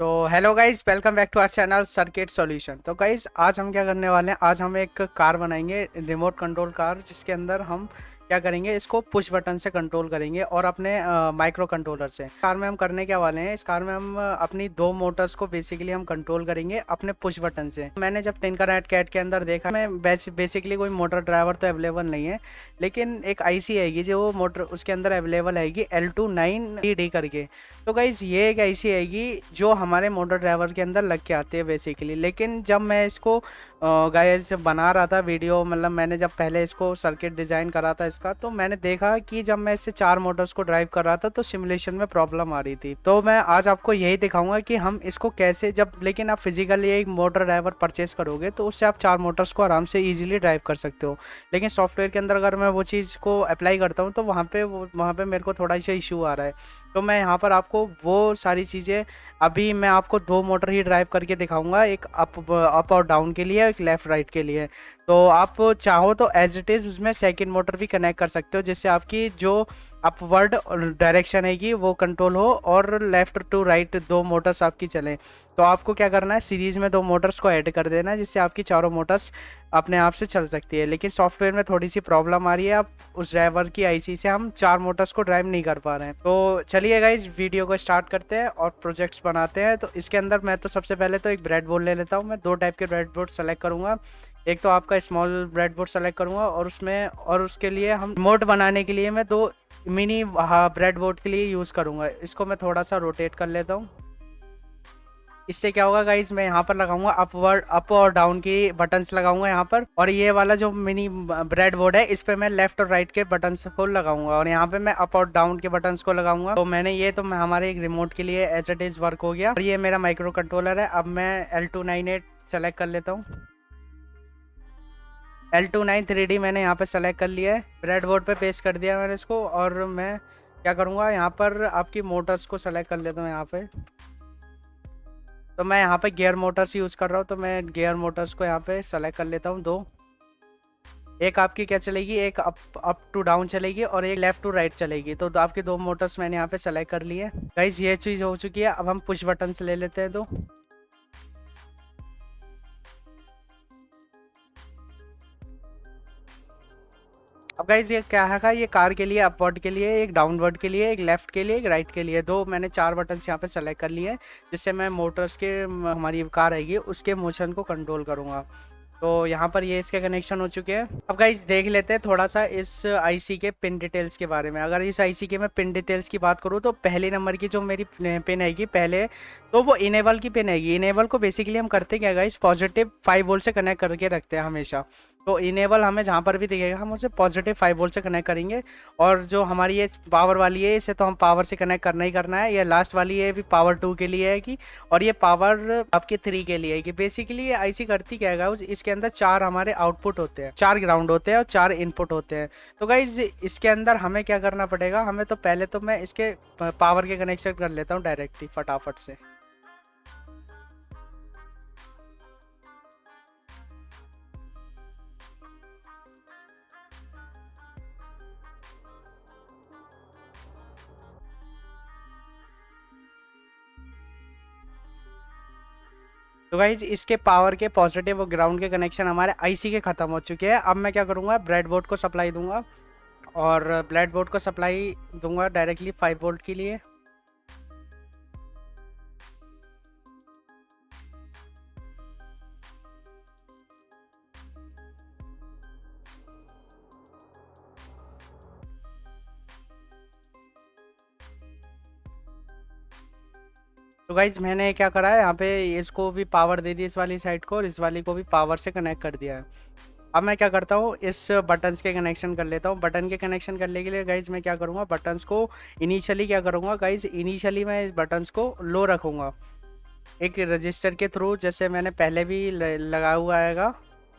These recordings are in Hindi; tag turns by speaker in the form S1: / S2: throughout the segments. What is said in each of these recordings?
S1: तो hello guys, welcome back to our channel circuit solution. तो गाइस आज हम क्या करने वाले हैं, आज हम एक कार बनाएंगे, रिमोट कंट्रोल कार, जिसके अंदर हम क्या करेंगे, इसको पुश बटन से कंट्रोल करेंगे और अपने माइक्रो कंट्रोलर से। कार में हम करने क्या वाले हैं, इस कार में हम अपनी दो मोटर्स को बेसिकली हम कंट्रोल करेंगे अपने पुश बटन से। मैंने जब टिंकरहैड कैट के अंदर देखा, मैं बेसिकली कोई मोटर ड्राइवर तो अवेलेबल नहीं है, लेकिन एक आईसी आएगी जो वो मोटर उसके अंदर अवेलेबल आएगी L29DD करके। तो गाइज ये एक ऐसी आएगी जो हमारे मोटर ड्राइवर के अंदर लग के आती है बेसिकली। लेकिन जब मैं इसको गाइज बना रहा था वीडियो, मतलब मैंने जब पहले इसको सर्किट डिज़ाइन करा था इसका, तो मैंने देखा कि जब मैं इससे चार मोटर्स को ड्राइव कर रहा था तो सिमुलेशन में प्रॉब्लम आ रही थी। तो मैं आज आपको यही दिखाऊंगा कि हम इसको कैसे, जब लेकिन आप फिजिकली एक मोटर ड्राइवर परचेस करोगे तो उससे आप चार मोटर्स को आराम से ईजिली ड्राइव कर सकते हो। लेकिन सॉफ्टवेयर के अंदर अगर मैं वो चीज़ को अप्लाई करता हूँ तो वहाँ पे मेरे को थोड़ा सा इशू आ रहा है। तो मैं यहाँ पर आपको वो सारी चीज़ें, अभी मैं आपको दो मोटर ही ड्राइव करके दिखाऊंगा, एक अप और डाउन के लिए, एक लेफ़्ट राइट के लिए। तो आप चाहो तो एज इट इज़ उसमें सेकंड मोटर भी कनेक्ट कर सकते हो, जिससे आपकी जो अपवर्ड डायरेक्शन है वो कंट्रोल हो और लेफ़्ट टू राइट दो मोटर्स आपकी चलें। तो आपको क्या करना है, सीरीज़ में दो मोटर्स को ऐड कर देना है, जिससे आपकी चारों मोटर्स अपने आप से चल सकती है। लेकिन सॉफ्टवेयर में थोड़ी सी प्रॉब्लम आ रही है, अब उस ड्राइवर की आईसी से हम चार मोटर्स को ड्राइव नहीं कर पा रहे हैं। तो चलिए गाइज वीडियो को स्टार्ट करते हैं और प्रोजेक्ट्स बनाते हैं। तो इसके अंदर मैं तो सबसे पहले तो एक ब्रेड बोर्ड ले लेता हूँ। मैं दो टाइप के ब्रेड बोर्ड सेलेक्ट करूँगा। एक तो आपका स्मॉल ब्रेड बोर्ड सेलेक्ट करूँगा और उसके लिए हम रिमोट बनाने के लिए मैं दो मिनी ब्रेड बोर्ड के लिए यूज़ करूँगा। इसको मैं थोड़ा सा रोटेट कर लेता हूँ। इससे क्या होगा गाइज, मैं यहाँ पर लगाऊंगा अप और डाउन की बटन्स लगाऊंगा यहाँ पर, और ये वाला जो मिनी ब्रेड बोर्ड है इस पे मैं लेफ्ट और राइट के बटन्स को लगाऊंगा, और यहाँ पे मैं अप और डाउन के बटन्स को लगाऊंगा। तो मैंने ये तो हमारे एक रिमोट के लिए एज इट इज वर्क हो गया। और ये मेरा माइक्रो कंट्रोलर है। अब मैं L298 सेलेक्ट कर लेता हूँ। L293D मैंने यहाँ पे सेलेक्ट कर लिया है, ब्रेड बोर्ड पे पेस्ट कर दिया मैंने इसको। और मैं क्या करूँगा, यहाँ पर आपकी मोटर्स को सेलेक्ट कर लेता हूँ यहाँ पे। तो मैं यहाँ पे गियर मोटर्स यूज़ कर रहा हूँ, तो मैं गियर मोटर्स को यहाँ पे सेलेक्ट कर लेता हूँ दो। एक आपकी क्या चलेगी, एक अप टू डाउन चलेगी और एक लेफ्ट टू राइट चलेगी। तो आपकी दो मोटर्स मैंने यहाँ पे सेलेक्ट कर ली है। गाइस ये चीज़ हो चुकी है। अब हम पुश बटन से ले लेते हैं दो। अब गाइज ये क्या है, ये कार के लिए अपवर्ड के लिए, एक डाउनवर्ड के लिए, एक लेफ्ट के लिए, एक राइट के लिए, दो मैंने चार बटन्स यहाँ पे सेलेक्ट कर लिए हैं, जिससे मैं मोटर्स के हमारी कार आएगी उसके मोशन को कंट्रोल करूँगा। तो यहाँ पर ये इसके कनेक्शन हो चुके हैं। अब गाइस देख लेते हैं थोड़ा सा इस आईसी के पिन डिटेल्स के बारे में। अगर इस आईसी के मैं पिन डिटेल्स की बात करूँ तो पहले नंबर की जो मेरी पिन आएगी पहले, तो वो इनेबल की पिन आएगी। इनेबल को बेसिकली हम करते क्या गाइस, पॉजिटिव 5 वोल्ट से कनेक्ट करके रखते हैं हमेशा। तो इनेबल हमें जहाँ पर भी दिखेगा हम उसे पॉजिटिव 5 वोल्ट से कनेक्ट करेंगे। और जो हमारी ये पावर वाली है इसे तो हम पावर से कनेक्ट करना ही करना है। ये लास्ट वाली है भी पावर 2 के लिए है कि, और ये पावर आपके 3 के लिए है कि। बेसिकली ये आईसी करती क्या है, इसके अंदर चार हमारे आउटपुट होते हैं, चार ग्राउंड होते हैं और चार इनपुट होते हैं। तो गाइज इसके अंदर हमें क्या करना पड़ेगा, हमें तो पहले तो मैं इसके पावर के कनेक्शन कर लेता हूँ डायरेक्टली फटाफट से। तो गाइज इसके पावर के पॉजिटिव और ग्राउंड के कनेक्शन हमारे आईसी के ख़त्म हो चुके हैं। अब मैं क्या करूँगा, ब्रेडबोर्ड को सप्लाई दूंगा, और ब्रेडबोर्ड को सप्लाई दूंगा डायरेक्टली 5 वोल्ट के लिए। तो गाइज मैंने क्या करा है, यहाँ पे इसको भी पावर दे दी इस वाली साइड को, और इस वाली को भी पावर से कनेक्ट कर दिया है। अब मैं क्या करता हूँ, इस बटन्स के कनेक्शन कर लेता हूँ। बटन के कनेक्शन करने के लिए गाइज मैं क्या करूँगा, बटन्स को इनिशियली क्या करूँगा गाइज, इनिशियली मैं इस बटन्स को लो रखूँगा एक रजिस्टर के थ्रू, जैसे मैंने पहले भी लगा हुआ आएगा।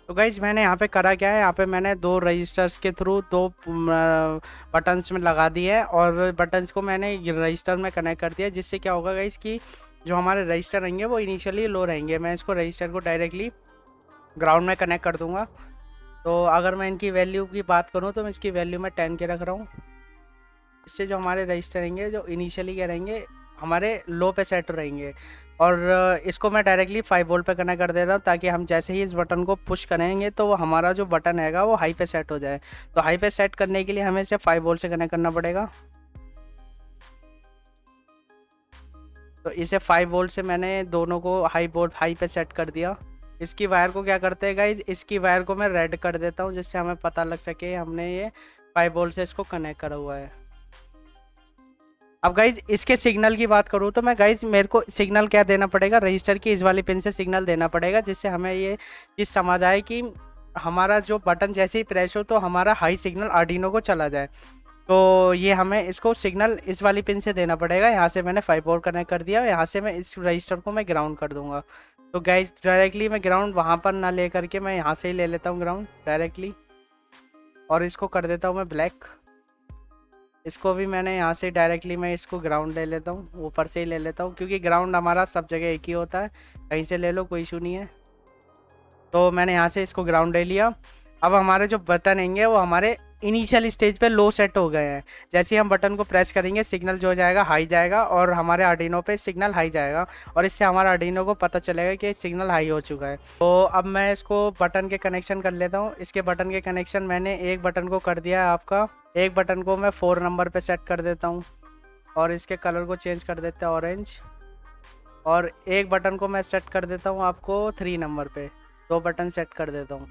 S1: तो गाइज मैंने यहाँ पे करा क्या है, यहाँ पे मैंने दो रजिस्टर्स के थ्रू दो बटन्स में लगा दिए हैं, और बटन्स को मैंने रजिस्टर में कनेक्ट कर दिया, जिससे क्या होगा गाइज कि जो हमारे रजिस्टर रहेंगे वो इनिशियली लो रहेंगे। मैं इसको रजिस्टर को डायरेक्टली ग्राउंड में कनेक्ट कर दूंगा। तो अगर मैं इनकी वैल्यू की बात करूँ तो मैं इसकी वैल्यू में 10 के रख रहा हूँ। इससे जो हमारे रजिस्टर रहेंगे जो इनिशियली क्या रहेंगे, हमारे लो पे सेट रहेंगे। और इसको मैं डायरेक्टली 5 वोल्ट पे कनेक्ट कर देता हूँ, ताकि हम जैसे ही इस बटन को पुश करेंगे तो वो हमारा जो बटन हैगा वो हाई पे सेट हो जाए। तो हाई पे सेट करने के लिए हमें इसे 5 वोल्ट से कनेक्ट करना पड़ेगा। तो इसे 5 वोल्ट से मैंने दोनों को हाई पे सेट कर दिया। इसकी वायर को क्या करते हैं गाइज, इसकी वायर को मैं रेड कर देता हूँ, जिससे हमें पता लग सके हमने ये 5 वोल्ट से इसको कनेक्ट करा हुआ है। अब गाइज इसके सिग्नल की बात करूँ तो मैं गाइज मेरे को सिग्नल क्या देना पड़ेगा, रजिस्टर की इस वाली पिन से सिग्नल देना पड़ेगा, जिससे हमें ये चीज़ समझ आए कि हमारा जो बटन जैसे ही प्रेस हो तो हमारा हाई सिग्नल आर्डिनो को चला जाए। तो ये हमें इसको सिग्नल इस वाली पिन से देना पड़ेगा। यहाँ से मैंने 5 वोल्ट कनेक्ट कर दिया, यहाँ से मैं इस रजिस्टर को मैं ग्राउंड कर दूंगा। तो गाइज डायरेक्टली मैं ग्राउंड वहाँ पर ना ले करके मैं यहाँ से ही ले लेता हूँ ग्राउंड डायरेक्टली, और इसको कर देता हूँ मैं ब्लैक। इसको भी मैंने यहाँ से डायरेक्टली मैं इसको ग्राउंड ले लेता हूँ, ऊपर से ही ले लेता हूँ, क्योंकि ग्राउंड हमारा सब जगह एक ही होता है, कहीं से ले लो कोई इशू नहीं है। तो मैंने यहाँ से इसको ग्राउंड ले लिया। अब हमारे जो बटन हैंगे वो हमारे इनिशियल स्टेज पे लो सेट हो गए हैं। जैसे ही हम बटन को प्रेस करेंगे सिग्नल जो जाएगा हाई जाएगा, और हमारे आर्डिनो पे सिग्नल हाई जाएगा, और इससे हमारे आर्डिनो को पता चलेगा कि सिग्नल हाई हो चुका है। तो अब मैं इसको बटन के कनेक्शन कर लेता हूँ। इसके बटन के कनेक्शन मैंने एक बटन को कर दिया है आपका, एक बटन को मैं 4 नंबर पर सेट कर देता हूँ, और इसके कलर को चेंज कर देते हैं ऑरेंज। और एक बटन को मैं सेट कर देता हूँ आपको 3 नंबर पे, 2 बटन सेट कर देता हूँ।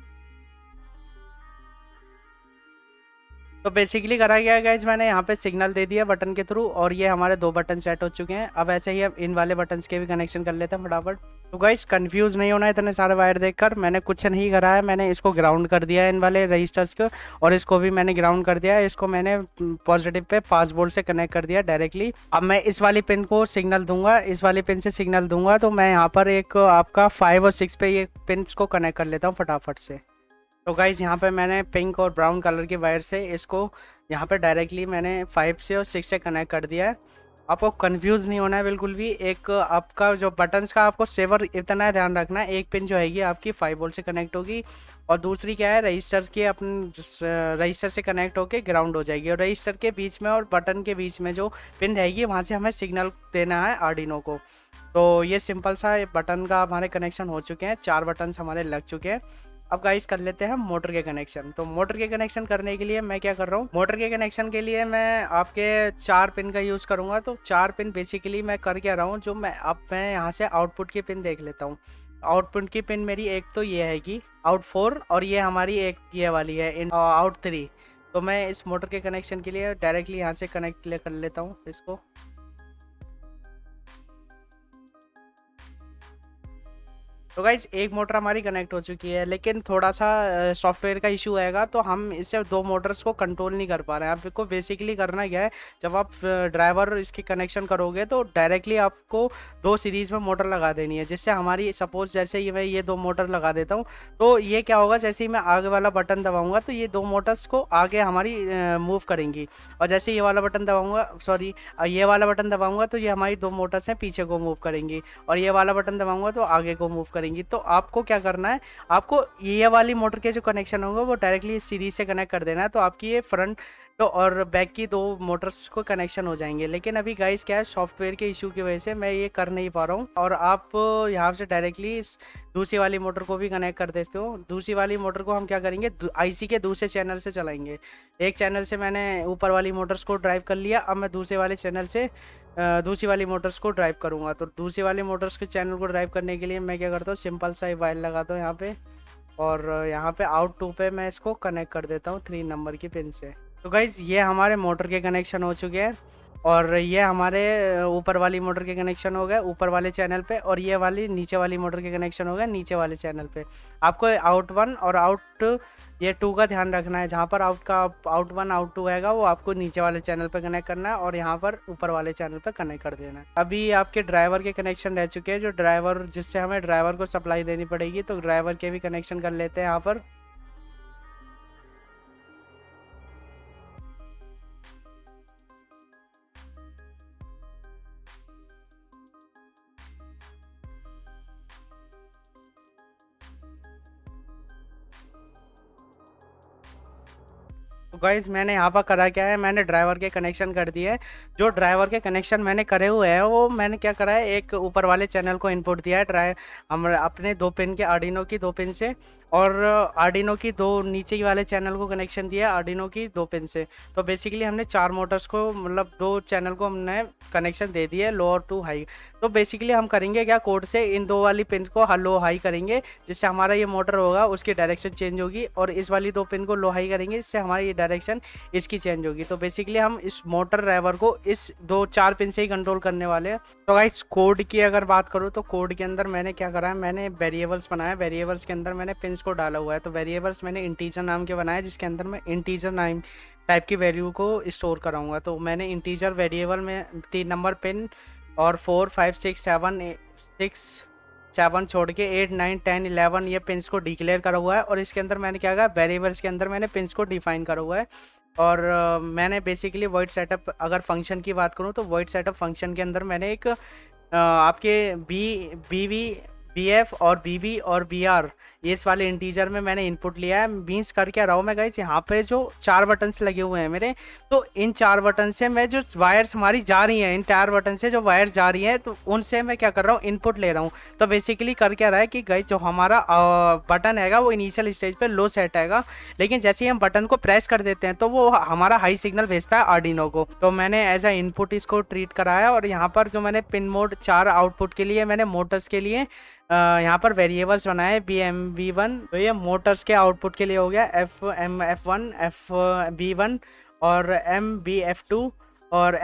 S1: तो बेसिकली करा गया है गाइज, मैंने यहाँ पे सिग्नल दे दिया बटन के थ्रू, और ये हमारे 2 बटन सेट हो चुके हैं। अब ऐसे ही हम इन वाले बटन्स के भी कनेक्शन कर लेते हैं फटाफट। तो गाइज कंफ्यूज नहीं होना है इतने सारे वायर देखकर, मैंने कुछ नहीं करा है, मैंने इसको ग्राउंड कर दिया है इन वाले रजिस्टर्स को, और इसको भी मैंने ग्राउंड कर दिया है। इसको मैंने पॉजिटिव पे 5 वोल्ट से कनेक्ट कर दिया डायरेक्टली। अब मैं इस वाली पिन को सिग्नल दूंगा, इस वाली पिन से सिग्नल दूंगा, तो मैं यहाँ पर एक आपका 5 और 6 पे ये पिन को कनेक्ट कर लेता हूँ फटाफट से। तो गाइज यहाँ पे मैंने पिंक और ब्राउन कलर की वायर से इसको यहाँ पे डायरेक्टली मैंने 5 से और 6 से कनेक्ट कर दिया है। आपको कंफ्यूज नहीं होना है बिल्कुल भी। एक आपका जो बटन्स का आपको सेवर इतना ध्यान रखना है, एक पिन जो हैगी आपकी 5 वोल्ट से कनेक्ट होगी, और दूसरी क्या है रजिस्टर के अपने रजिस्टर से कनेक्ट होके ग्राउंड हो जाएगी, और रजिस्टर के बीच में और बटन के बीच में जो पिन रहेगी वहाँ से हमें सिग्नल देना है आर्डिनो को। तो ये सिंपल सा बटन का हमारे कनेक्शन हो चुके हैं, 4 बटन्स हमारे लग चुके हैं। अब गाइस कर लेते हैं मोटर के कनेक्शन। तो मोटर के कनेक्शन करने के लिए मैं क्या कर रहा हूँ, मोटर के कनेक्शन के लिए मैं आपके 4 पिन का यूज़ करूँगा। तो 4 पिन बेसिकली मैं कर क्या रहा हूँ, जो मैं यहाँ से आउटपुट की पिन देख लेता हूँ। आउटपुट की पिन मेरी एक तो ये है कि आउट 4, और ये हमारी एक ये वाली है इन आउट 3। तो मैं इस मोटर के कनेक्शन के लिए डायरेक्टली यहाँ से कनेक्ट कर लेता हूँ इसको। तो गाइज एक मोटर हमारी कनेक्ट हो चुकी है, लेकिन थोड़ा सा सॉफ्टवेयर का इशू आएगा, तो हम इससे 2 मोटर्स को कंट्रोल नहीं कर पा रहे हैं। आपको बेसिकली करना क्या है, जब आप ड्राइवर इसकी कनेक्शन करोगे तो डायरेक्टली आपको 2 सीरीज़ में मोटर लगा देनी है, जिससे हमारी सपोज जैसे ये मैं ये 2 मोटर लगा देता हूँ, तो ये क्या होगा, जैसे ही मैं आगे वाला बटन दबाऊंगा तो ये 2 मोटर्स को आगे हमारी मूव करेंगी, और जैसे ये वाला बटन दबाऊंगा, सॉरी ये वाला बटन दबाऊंगा तो ये हमारी 2 मोटर्स हैं पीछे को मूव करेंगी, और ये वाला बटन दबाऊंगा तो आगे को मूव करेंगी। तो आपको क्या करना है, आपको ये वाली मोटर के जो कनेक्शन होंगे वो डायरेक्टली सीरीज से कनेक्ट कर देना है, तो आपकी ये फ्रंट तो और बैक की 2 मोटर्स को कनेक्शन हो जाएंगे। लेकिन अभी गाइस क्या है, सॉफ्टवेयर के इशू की वजह से मैं ये कर नहीं पा रहा हूँ, और आप यहाँ से डायरेक्टली इस दूसरी वाली मोटर को भी कनेक्ट कर देते हो। दूसरी वाली मोटर को हम क्या करेंगे, आईसी के दूसरे चैनल से चलाएंगे। एक चैनल से मैंने ऊपर वाली मोटर्स को ड्राइव कर लिया, अब मैं दूसरे वाले चैनल से दूसरी वाली मोटर्स को ड्राइव करूँगा। तो दूसरी वाली मोटर्स के चैनल को ड्राइव करने के लिए मैं क्या करता हूँ, सिंपल सा वायर लगाता हूँ यहाँ पे, और यहाँ पे आउट 2 पे मैं इसको कनेक्ट कर देता हूँ 3 नंबर की पिन से। तो गाइज़ ये हमारे मोटर के कनेक्शन हो चुके हैं, और ये हमारे ऊपर वाली मोटर के कनेक्शन हो गए ऊपर वाले चैनल पे, और ये वाली नीचे वाली मोटर के कनेक्शन हो गए नीचे वाले चैनल पे। आपको आउट 1 और आउट ये 2 का ध्यान रखना है, जहाँ पर आउट 1 आउट 2 आएगा वो आपको नीचे वाले चैनल पे कनेक्ट करना है, और यहाँ पर ऊपर वाले चैनल पे कनेक्ट कर देना है। अभी आपके ड्राइवर के कनेक्शन रह चुके हैं, जो ड्राइवर जिससे हमें ड्राइवर को सप्लाई देनी पड़ेगी, तो ड्राइवर के भी कनेक्शन कर लेते हैं यहाँ पर। तो गाइज मैंने यहाँ पर करा क्या है, मैंने ड्राइवर के कनेक्शन कर दिए हैं। जो ड्राइवर के कनेक्शन मैंने करे हुए हैं वो मैंने क्या करा है, एक ऊपर वाले चैनल को इनपुट दिया है हम अपने 2 पिन के आर्डिनो की 2 पिन से, और आर्डिनो की 2 नीचे वाले चैनल को कनेक्शन दिया है आर्डिनो की 2 पिन से। तो बेसिकली हमने 4 मोटर्स को, मतलब 2 चैनल को हमने कनेक्शन दे दिए लो और टू हाई। तो बेसिकली हम करेंगे क्या, कोड से इन 2 वाली पिन को लो हाई करेंगे, जिससे हमारा ये मोटर होगा उसकी डायरेक्शन चेंज होगी, और इस वाली 2 पिन को लो हाई करेंगे जिससे हमारी ये डायरेक्शन इसकी चेंज होगी। तो बेसिकली हम इस मोटर ड्राइवर को इस 4 पिन से ही कंट्रोल करने वाले हैं। तो गाइस कोड की अगर बात करूँ तो कोड के अंदर मैंने क्या करा है, मैंने वेरिएबल्स बनाया, वेरिएबल्स के अंदर मैंने पिन्स को डाला हुआ है। तो वेरिएबल्स मैंने इंटीजर नाम के बनाए, जिसके अंदर मैं इंटीजर नाम टाइप की वैल्यू को स्टोर कराऊंगा। तो मैंने इंटीजर वेरिएबल में 3 नंबर पिन और 4 5 6 7 छोड़ के 8 9 10 11 ये पिन्स को डिक्लेयर करा हुआ है। और इसके अंदर मैंने क्या कहा, वेरिएबल्स के अंदर मैंने पिन्स को डिफाइन करा हुआ है। और मैंने बेसिकली वॉइड सेटअप, अगर फंक्शन की बात करूँ तो वॉइड सेटअप फंक्शन के अंदर मैंने एक आपके बी एफ और बी बी और बी आर इस वाले इंटीजर में मैंने इनपुट लिया है। मीन्स कर क्या रहा हूँ मैं गाइस, यहाँ पे जो 4 बटन्स लगे हुए हैं मेरे, तो इन 4 बटन से मैं जो वायर्स हमारी जा रही हैं, इन 4 बटन से जो वायर्स जा रही हैं, तो उनसे मैं क्या कर रहा हूँ, इनपुट ले रहा हूँ। तो बेसिकली कर क्या रहा है कि गाइस जो हमारा बटन हैगा वो इनिशियल स्टेज पे लो सेट हैगा, लेकिन जैसे ही हम बटन को प्रेस कर देते हैं तो वो हमारा हाई सिग्नल भेजता है आर्डिनो को। तो मैंने एज अ इनपुट इसको ट्रीट कराया। और यहाँ पर जो मैंने पिन मोड 4 आउटपुट के लिए मैंने मोटर्स के लिए यहाँ पर वेरिएबल्स बनाए BMV1। तो ये मोटर्स के आउटपुट के लिए हो गया FMF1 FB1 और MBF2 और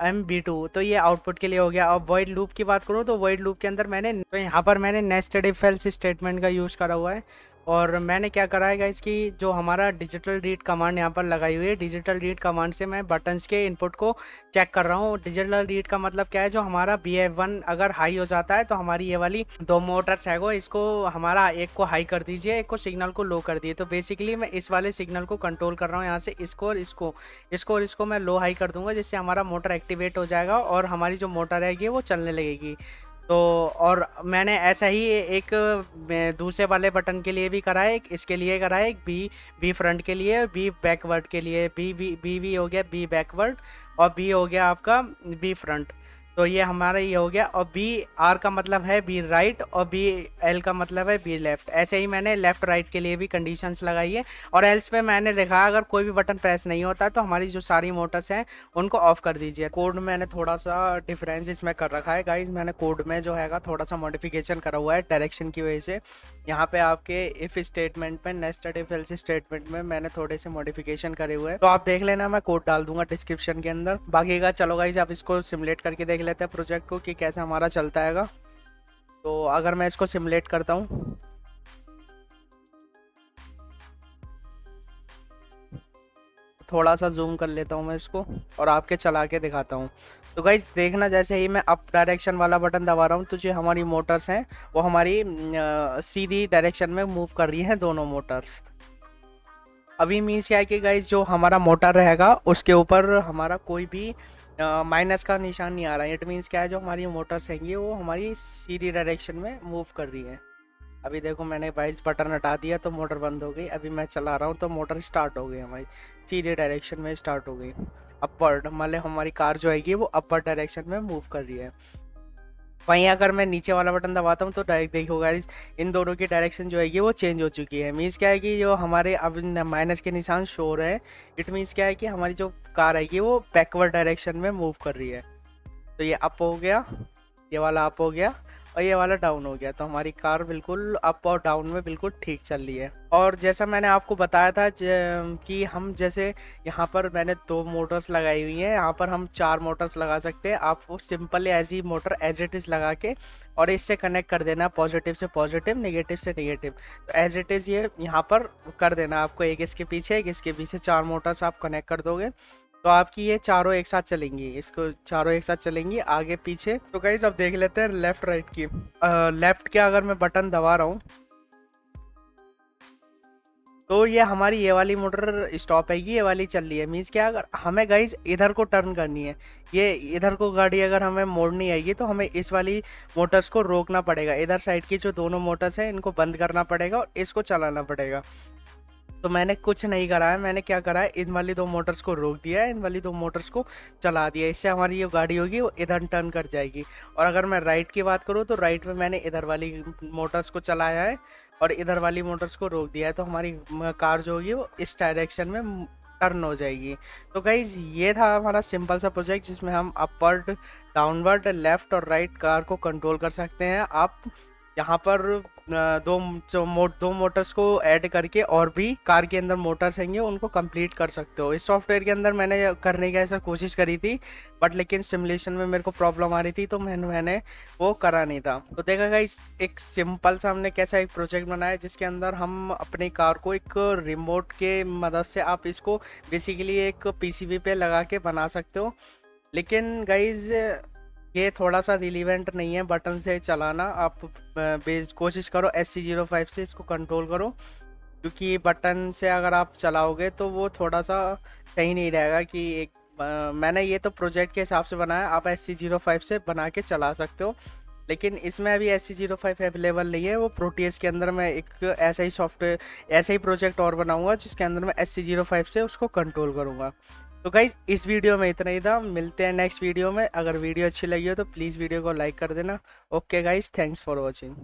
S1: MB2। तो ये आउटपुट के लिए हो गया। अब वॉइड लूप की बात करूँ तो वॉइड लूप के अंदर मैंने, तो यहाँ पर मैंने नेस्टेड इफ एल्स स्टेटमेंट का यूज़ करा हुआ है। और मैंने क्या करा है इसकी, जो हमारा डिजिटल रीड कमांड यहाँ पर लगाई हुई है, डिजिटल रीड कमांड से मैं बटन्स के इनपुट को चेक कर रहा हूँ। डिजिटल रीड का मतलब क्या है, जो हमारा BF1 अगर हाई हो जाता है तो हमारी ये वाली 2 मोटर्स है वो, इसको हमारा एक को हाई कर दीजिए, एक को सिग्नल को लो कर दिए। तो बेसिकली मैं इस वाले सिग्नल को कंट्रोल कर रहा हूँ यहाँ से, इसको और इसको मैं लो हाई कर दूंगा, जिससे हमारा मोटर एक्टिवेट हो जाएगा और हमारी जो मोटर रहेगी वो चलने लगेगी। तो और मैंने ऐसा ही एक दूसरे वाले बटन के लिए भी करा है, एक इसके लिए करा है, एक बी फ्रंट के लिए, बी बैकवर्ड के लिए, बी हो गया बी बैकवर्ड, और बी हो गया आपका बी फ्रंट। तो ये हमारा ये हो गया। और बी आर का मतलब है बी राइट, और बी एल का मतलब है बी लेफ्ट। ऐसे ही मैंने लेफ्ट राइट के लिए भी कंडीशंस लगाई है। और एल्स पे मैंने लिखा अगर कोई भी बटन प्रेस नहीं होता तो हमारी जो सारी मोटर्स हैं उनको ऑफ कर दीजिए। कोड में मैंने थोड़ा सा डिफरेंस इसमें कर रखा है गाइज, मैंने कोड में जो हैगा थोड़ा सा मॉडिफिकेशन करा हुआ है डायरेक्शन की वजह से। यहाँ पे आपके इफ स्टेटमेंट में, नेस्टेड इफ एल्स स्टेटमेंट में मैंने थोड़े से मॉडिफिकेशन करे हुए हैं, तो आप देख लेना, मैं कोड डाल दूंगा डिस्क्रिप्शन के अंदर। बाकी का चलो गाइज आप इसको सिमुलेट करके देख लेते हैं प्रोजेक्ट को कि कैसे हमारा चलता हैगा। तो अगर मैं इसको सिमुलेट करता हूँ, थोड़ा सा जूम कर लेता हूँ मैं इसको और आपके चला के दिखाता हूँ। तो गाइज देखना, जैसे ही मैं अप डायरेक्शन वाला बटन दबा रहा हूँ तो जो हमारी मोटर्स हैं वो हमारी सीधी डायरेक्शन में मूव कर रही हैं, दोनों मोटर्स। अभी मीन्स क्या है कि गाइज जो हमारा मोटर रहेगा उसके ऊपर हमारा कोई भी माइनस का निशान नहीं आ रहा है। इट मीन्स क्या है, जो हमारी मोटर्स हैंगी वो हमारी सीधी डायरेक्शन में मूव कर रही है। अभी देखो मैंने वाइज बटन हटा दिया तो मोटर बंद हो गई। अभी मैं चला रहा हूँ तो मोटर स्टार्ट हो गई, हमारी सीधी डायरेक्शन में स्टार्ट हो गई, अपवर्ड, मतलब हमारी कार जो आएगी वो अपवर्ड डायरेक्शन में मूव कर रही है। वहीं अगर मैं नीचे वाला बटन दबाता हूँ तो डायरेक्ट देखोगा इन दोनों की डायरेक्शन जो है वो चेंज हो चुकी है। मीन्स क्या है कि जो हमारे अब माइनस के निशान शो हो रहे हैं, इट मीन्स क्या है कि हमारी जो कार आएगी वो बैकवर्ड डायरेक्शन में मूव कर रही है। तो ये अप हो गया, ये वाला अप हो गया और ये वाला डाउन हो गया। तो हमारी कार बिल्कुल अप और डाउन में बिल्कुल ठीक चल रही है। और जैसा मैंने आपको बताया था कि हम जैसे यहाँ पर मैंने 2 मोटर्स लगाई हुई हैं, यहाँ पर हम 4 मोटर्स लगा सकते हैं। आप वो सिंपल एज ही मोटर एज इट इज़ लगा के और इससे कनेक्ट कर देना, पॉजिटिव से पॉजिटिव, नेगेटिव से नेगेटिव। तो एज इट इज़ ये यहाँ पर कर देना आपको, एक इसके पीछे 4 मोटर्स आप कनेक्ट कर दोगे तो आपकी ये चारों एक साथ चलेंगी, इसको चारों एक साथ चलेंगी आगे पीछे। तो गाइस अब देख लेते हैं लेफ्ट राइट की। लेफ्ट के अगर मैं बटन दबा रहा हूँ तो ये हमारी ये वाली मोटर स्टॉप है, ये वाली चल रही है। मीन्स क्या, अगर हमें गाइस इधर को टर्न करनी है, ये इधर को गाड़ी अगर हमें मोड़नी आएगी तो हमें इस वाली मोटर्स को रोकना पड़ेगा। इधर साइड की जो दोनों मोटर्स हैं इनको बंद करना पड़ेगा और इसको चलाना पड़ेगा। तो मैंने कुछ नहीं करा है, मैंने क्या करा है, इन वाली 2 मोटर्स को रोक दिया है, इन वाली 2 मोटर्स को चला दिया। इससे हमारी जो गाड़ी होगी वो इधर टर्न कर जाएगी। और अगर मैं राइट की बात करूँ तो राइट में मैंने इधर वाली मोटर्स को चलाया है और इधर वाली मोटर्स को रोक दिया है, तो हमारी कार जो होगी वो इस डायरेक्शन में टर्न हो जाएगी। तो गाइज ये था हमारा सिंपल सा प्रोजेक्ट जिसमें हम अपवर्ड, डाउनवर्ड, लेफ्ट और राइट कार को कंट्रोल कर सकते हैं। आप यहाँ पर दो मोटर्स को ऐड करके और भी कार के अंदर मोटर्स हैंगे उनको कंप्लीट कर सकते हो। इस सॉफ्टवेयर के अंदर मैंने करने की ऐसा कोशिश करी थी, बट लेकिन सिमुलेशन में मेरे को प्रॉब्लम आ रही थी, तो मैंने वो करा नहीं था। तो देखा गाइस, एक सिंपल सा हमने कैसा एक प्रोजेक्ट बनाया जिसके अंदर हम अपनी कार को एक रिमोट के मदद से आप इसको बेसिकली एक पीसीबी पे लगा के बना सकते हो। लेकिन गाइज ये थोड़ा सा रिलीवेंट नहीं है बटन से चलाना। आप कोशिश करो SC05 से इसको कंट्रोल करो, क्योंकि बटन से अगर आप चलाओगे तो वो थोड़ा सा सही नहीं रहेगा। कि एक मैंने ये तो प्रोजेक्ट के हिसाब से बनाया, आप SC05 से बना के चला सकते हो, लेकिन इसमें अभी SC05 अवेलेबल नहीं है। वो प्रोटीएस के अंदर मैं एक ऐसा ही सॉफ्टवेयर, ऐसा ही प्रोजेक्ट और बनाऊंगा जिसके अंदर मैं SC05 से उसको कंट्रोल करूंगा। तो गाइज इस वीडियो में इतना ही था, मिलते हैं नेक्स्ट वीडियो में। अगर वीडियो अच्छी लगी हो तो प्लीज़ वीडियो को लाइक कर देना। Okay guys, thanks for watching.